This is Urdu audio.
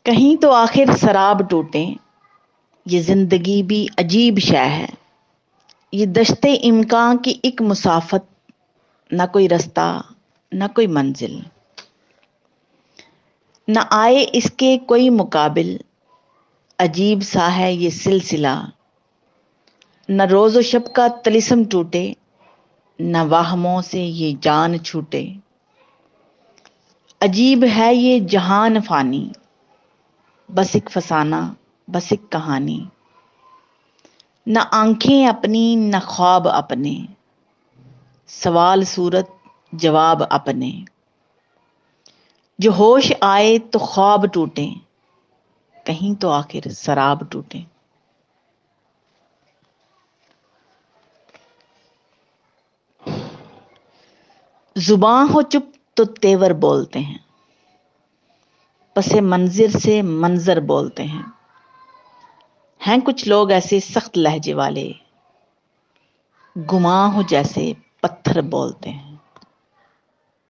کہیں تو آخر سراب ٹوٹیں، یہ زندگی بھی عجیب شے ہے، یہ دشتے امکان کی ایک مسافت، نہ کوئی رستہ نہ کوئی منزل، نہ آئے اس کے کوئی مقابل، عجیب سا ہے یہ سلسلہ، نہ روز و شب کا طلسم ٹوٹے، نہ واہموں سے یہ جان چھوٹے، عجیب ہے یہ جہان فانی، بس ایک فسانہ بس ایک کہانی، نہ آنکھیں اپنی نہ خواب اپنے، سوال صورت جواب اپنے، جو ہوش آئے تو خواب ٹوٹیں، کہیں تو آخر سراب ٹوٹیں۔ زباں ہو چپ تو تیور بولتے ہیں، پس منظر سے منظر بولتے ہیں کچھ لوگ ایسے سخت لہجے والے، گماں ہو جیسے پتھر بولتے ہیں۔